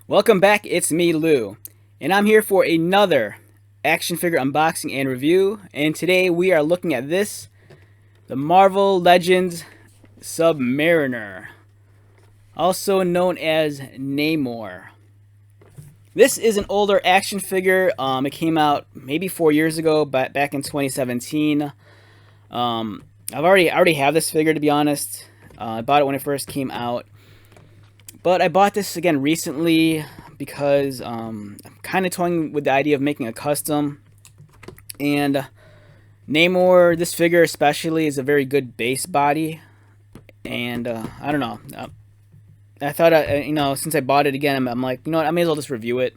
Welcome back, it's me, Lou, and I'm here for another action figure unboxing and review, and today we are looking at this, the Marvel Legends Submariner, also known as Namor. This is an older action figure. It came out maybe 4 years ago, but back in 2017. I already have this figure, to be honest. I bought it when it first came out. But I bought this again recently because I'm kind of toying with the idea of making a custom. And Namor, this figure especially, is a very good base body. And I don't know. I thought, since I bought it again, I'm like, you know what, I may as well just review it.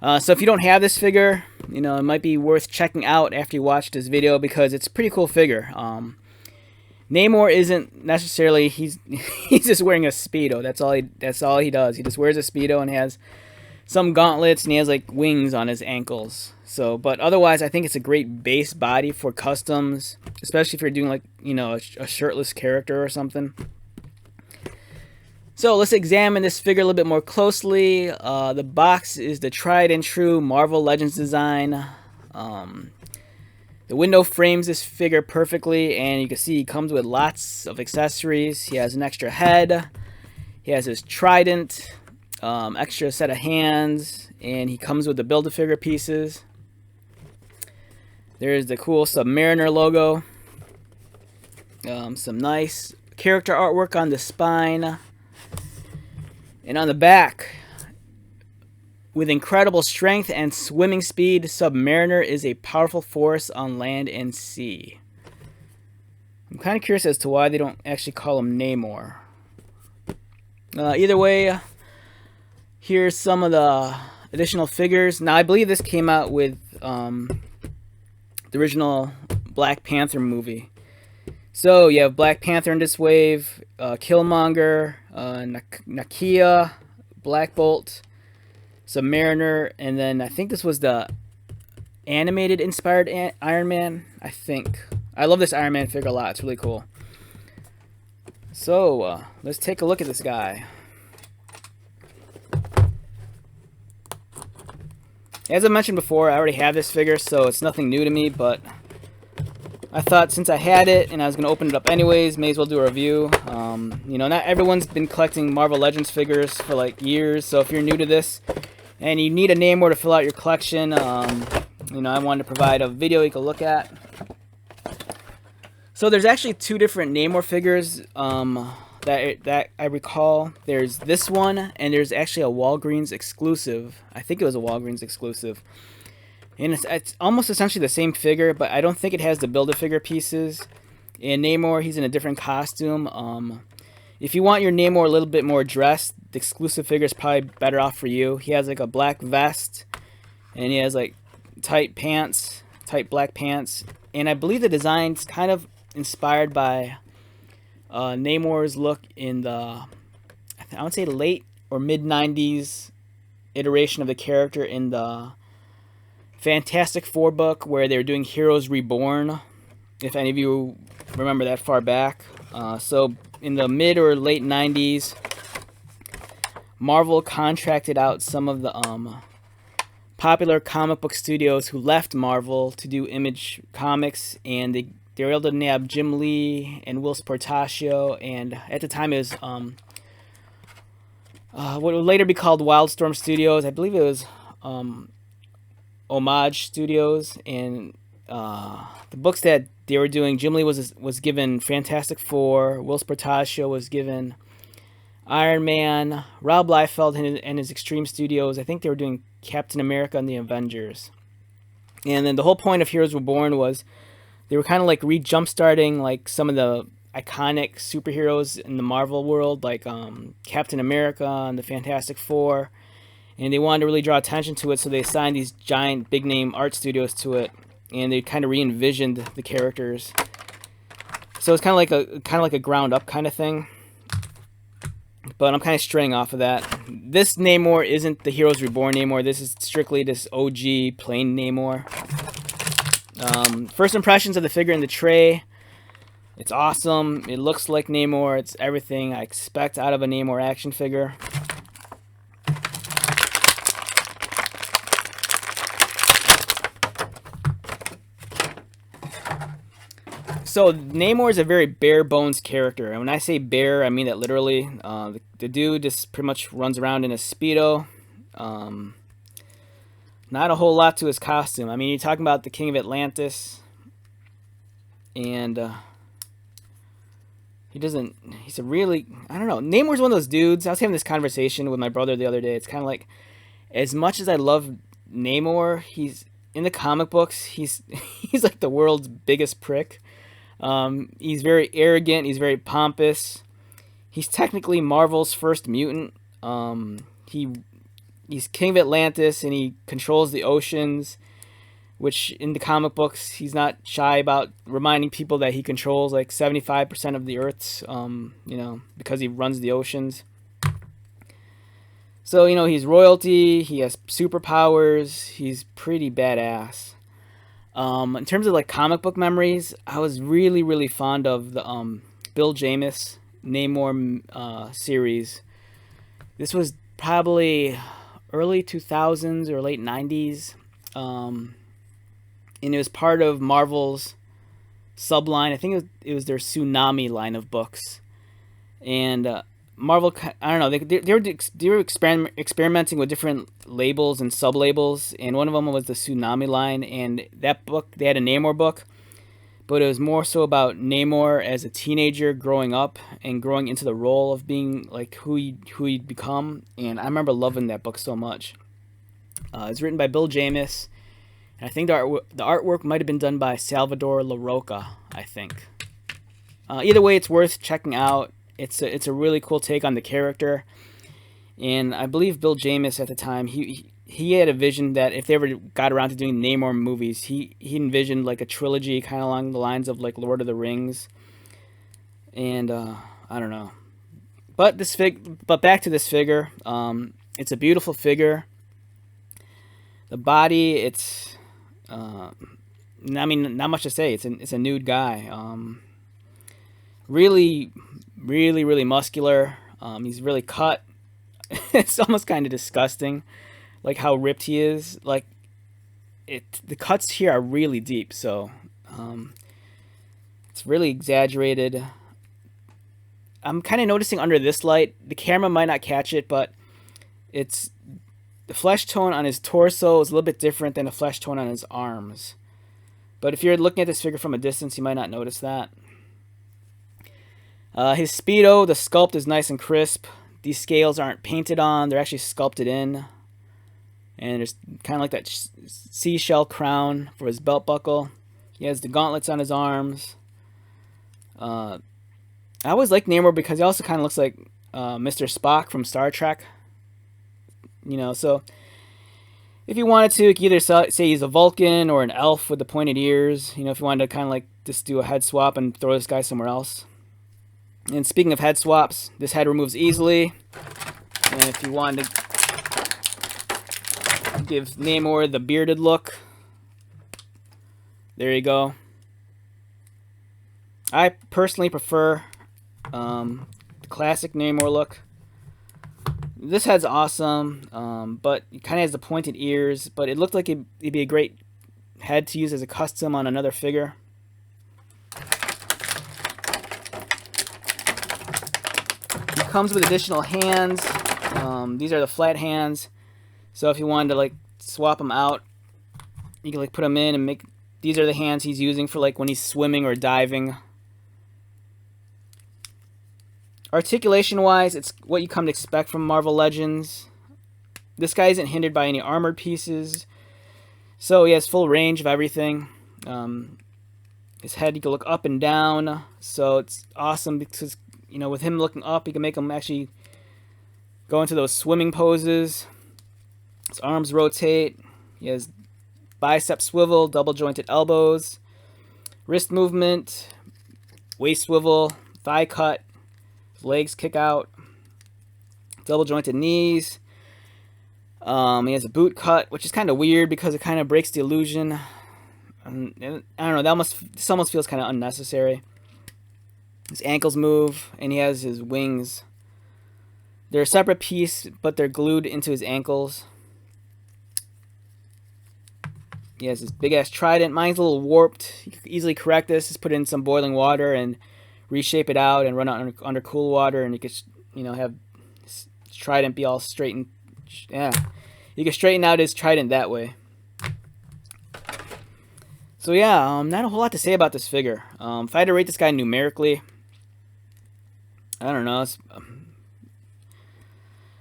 So if you don't have this figure, it might be worth checking out after you watch this video because it's a pretty cool figure. Namor isn't necessarily he's just wearing a Speedo. That's all he does. He just wears a Speedo and has some gauntlets and he has like wings on his ankles. So, but otherwise, I think it's a great base body for customs, especially if you're doing like a shirtless character or something. So let's examine this figure a little bit more closely. The box is the tried and true Marvel Legends design. The window frames this figure perfectly, and you can see he comes with lots of accessories. He has an extra head, he has his trident, extra set of hands, and he comes with the Build-A-Figure pieces. There's the cool Submariner logo. Some nice character artwork on the spine. And on the back, with incredible strength and swimming speed, Submariner is a powerful force on land and sea. I'm kind of curious as to why they don't actually call him Namor. Either way, here's some of the additional figures. Now, I believe this came out with the original Black Panther movie. So you have Black Panther in this wave, Killmonger, Nakia, Black Bolt, Submariner, and then I think this was the animated inspired Iron Man, I think. I love this Iron Man figure a lot. It's really cool. So, let's take a look at this guy. As I mentioned before, I already have this figure, so it's nothing new to me, but I thought since I had it and I was going to open it up anyways, may as well do a review. Not everyone's been collecting Marvel Legends figures for like years, so if you're new to this and you need a Namor to fill out your collection, I wanted to provide a video you can look at. So there's actually two different Namor figures that I recall. There's this one, and there's actually a Walgreens exclusive. I think it was a Walgreens exclusive. And it's almost essentially the same figure, but I don't think it has the Build-A-Figure pieces. And Namor, he's in a different costume. If you want your Namor a little bit more dressed, the exclusive figure is probably better off for you. He has like a black vest, and he has like tight black pants. And I believe the design's kind of inspired by Namor's look in the, I would say, late or mid-90s iteration of the character in the Fantastic Four book where they were doing Heroes Reborn, if any of you remember that far back. So in the mid or late 90s, Marvel contracted out some of the popular comic book studios who left Marvel to do Image Comics, and they were able to nab Jim Lee and Will Portacio, and at the time it was what would later be called Wildstorm Studios. I believe it was Homage Studios, and the books that they were doing, Jim Lee was given Fantastic Four, Will Portacio was given Iron Man, Rob Liefeld and his Extreme Studios, I think they were doing Captain America and the Avengers. And then the whole point of Heroes Reborn was they were kind of like re-jumpstarting like some of the iconic superheroes in the Marvel world, like Captain America and the Fantastic Four. And they wanted to really draw attention to it, so they assigned these giant, big-name art studios to it, and they kind of re-envisioned the characters. So it's kind of like a ground-up kind of thing. But I'm kind of straying off of that. This Namor isn't the Heroes Reborn Namor. This is strictly this OG plain Namor. First impressions of the figure in the tray. It's awesome. It looks like Namor. It's everything I expect out of a Namor action figure. So Namor is a very bare bones character, and when I say bare, I mean that literally. The dude just pretty much runs around in a Speedo. Not a whole lot to his costume. I mean, you're talking about the King of Atlantis, and he's a really, I don't know. Namor's one of those dudes. I was having this conversation with my brother the other day. It's kind of like, as much as I love Namor, he's in the comic books. He's like the world's biggest prick. He's very arrogant. He's very pompous. He's technically Marvel's first mutant. He's King of Atlantis, and he controls the oceans, which in the comic books, he's not shy about reminding people that he controls like 75% of the Earth's, because he runs the oceans. So, he's royalty, he has superpowers, he's pretty badass. In terms of like comic book memories, I was really, really fond of the Bill Jamis Namor series. This was probably early 2000s or late 90s. And it was part of Marvel's subline. I think it was their Tsunami line of books. And Marvel, I don't know, they were experimenting with different labels and sub-labels, and one of them was the Tsunami line, and that book, they had a Namor book, but it was more so about Namor as a teenager growing up and growing into the role of being like who he'd become, and I remember loving that book so much. It's written by Bill Jamis, and I think the artwork might have been done by Salvador LaRocca, I think. Either way, it's worth checking out. It's a really cool take on the character, and I believe Bill Jamis at the time he had a vision that if they ever got around to doing Namor movies, he envisioned like a trilogy kind of along the lines of like Lord of the Rings, and I don't know, but back to this figure. It's a beautiful figure. The body, it's I mean, not much to say. It's a nude guy. Really, really, really muscular. He's really cut. It's almost kind of disgusting, like how ripped he is. Like the cuts here are really deep, so it's really exaggerated. I'm kind of noticing under this light, the camera might not catch it, but it's the flesh tone on his torso is a little bit different than the flesh tone on his arms. But if you're looking at this figure from a distance, you might not notice that. His Speedo, the sculpt is nice and crisp. These scales aren't painted on, they're actually sculpted in. And there's kind of like that seashell crown for his belt buckle. He has the gauntlets on his arms. I always like Namor because he also kind of looks like Mr. Spock from Star Trek. So if you wanted to, you could either say he's a Vulcan or an elf with the pointed ears. If you wanted to kind of like just do a head swap and throw this guy somewhere else. And speaking of head swaps, this head removes easily. And if you wanted to give Namor the bearded look, there you go. I personally prefer the classic Namor look. This head's awesome, but it kind of has the pointed ears, but it looked like it'd be a great head to use as a custom on another figure. Comes with additional hands. These are the flat hands, so if you wanted to like swap them out, you can like put them in and make. These are the hands he's using for like when he's swimming or diving. Articulation wise, it's what you come to expect from Marvel Legends. This guy isn't hindered by any armored pieces, so he has full range of everything. His head, you can look up and down, so it's awesome because with him looking up, you can make him actually go into those swimming poses. His arms rotate. He has bicep swivel, double jointed elbows, wrist movement, waist swivel, thigh cut, his legs kick out, double jointed knees. He has a boot cut, which is kind of weird because it kind of breaks the illusion. I don't know, this almost feels kind of unnecessary. His ankles move, and he has his wings. They're a separate piece, but they're glued into his ankles. He has this big ass trident. Mine's a little warped. You can easily correct this. Just put it in some boiling water and reshape it out and run it under cool water, and you could, have his trident be all straight and, yeah, you can straighten out his trident that way. So yeah, not a whole lot to say about this figure. If I had to rate this guy numerically, I don't know.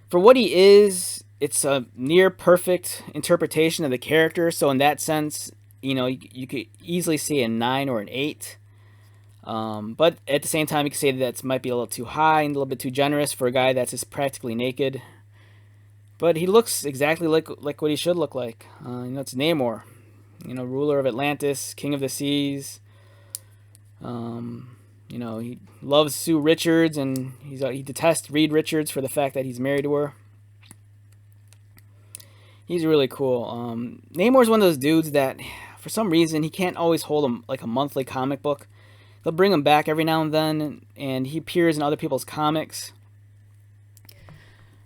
For what he is, it's a near perfect interpretation of the character. So in that sense, you could easily say a 9 or an 8. But at the same time, you could say that might be a little too high and a little bit too generous for a guy that's just practically naked. But he looks exactly like what he should look like. It's Namor, ruler of Atlantis, king of the seas. He loves Sue Richards, and he detests Reed Richards for the fact that he's married to her. He's really cool. Namor's one of those dudes that, for some reason, he can't always hold a monthly comic book. They'll bring him back every now and then, and he appears in other people's comics.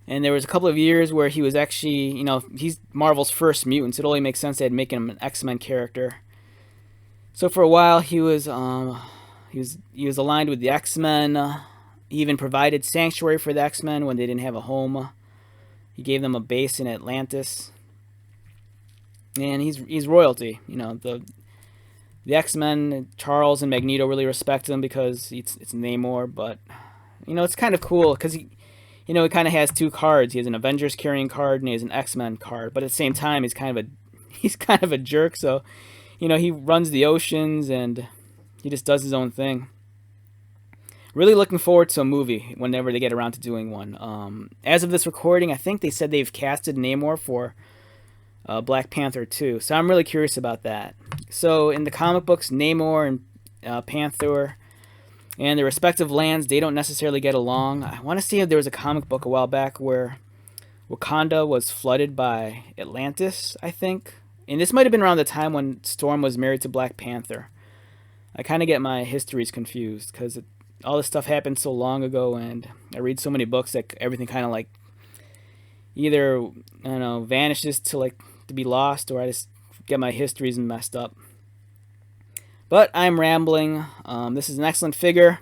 And there was a couple of years where he was actually, he's Marvel's first mutant, so it only makes sense they'd make him an X-Men character. So for a while, he was aligned with the X-Men. He even provided sanctuary for the X-Men when they didn't have a home. He gave them a base in Atlantis. And he's royalty. The X-Men, Charles and Magneto really respect him because it's Namor. But it's kind of cool because he kind of has two cards. He has an Avengers carrying card and he has an X-Men card. But at the same time, he's kind of a jerk. So he runs the oceans and he just does his own thing. Really looking forward to a movie whenever they get around to doing one. As of this recording, I think they said they've casted Namor for Black Panther 2. So I'm really curious about that. So in the comic books, Namor and Panther and their respective lands, they don't necessarily get along. I want to see if there was a comic book a while back where Wakanda was flooded by Atlantis, I think. And this might have been around the time when Storm was married to Black Panther. I kind of get my histories confused because all this stuff happened so long ago, and I read so many books that everything kind of either vanishes to be lost, or I just get my histories messed up. But I'm rambling. This is an excellent figure.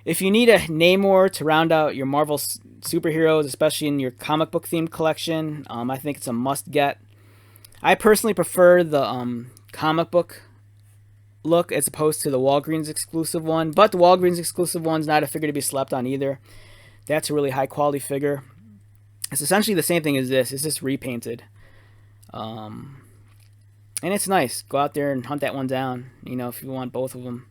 If you need a Namor to round out your Marvel superheroes, especially in your comic book themed collection, I think it's a must get. I personally prefer the comic book look as opposed to the Walgreens exclusive one, but the Walgreens exclusive one's not a figure to be slept on either. That's a really high quality figure. It's essentially the same thing as this. It's just repainted. And it's nice. Go out there and hunt that one down, if you want both of them.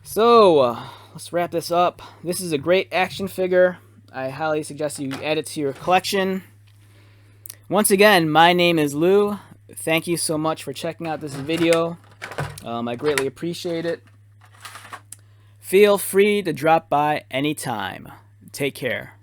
So, let's wrap this up. This is a great action figure. I highly suggest you add it to your collection. Once again, my name is Lou. Thank you so much for checking out this video. I greatly appreciate it. Feel free to drop by anytime. Take care.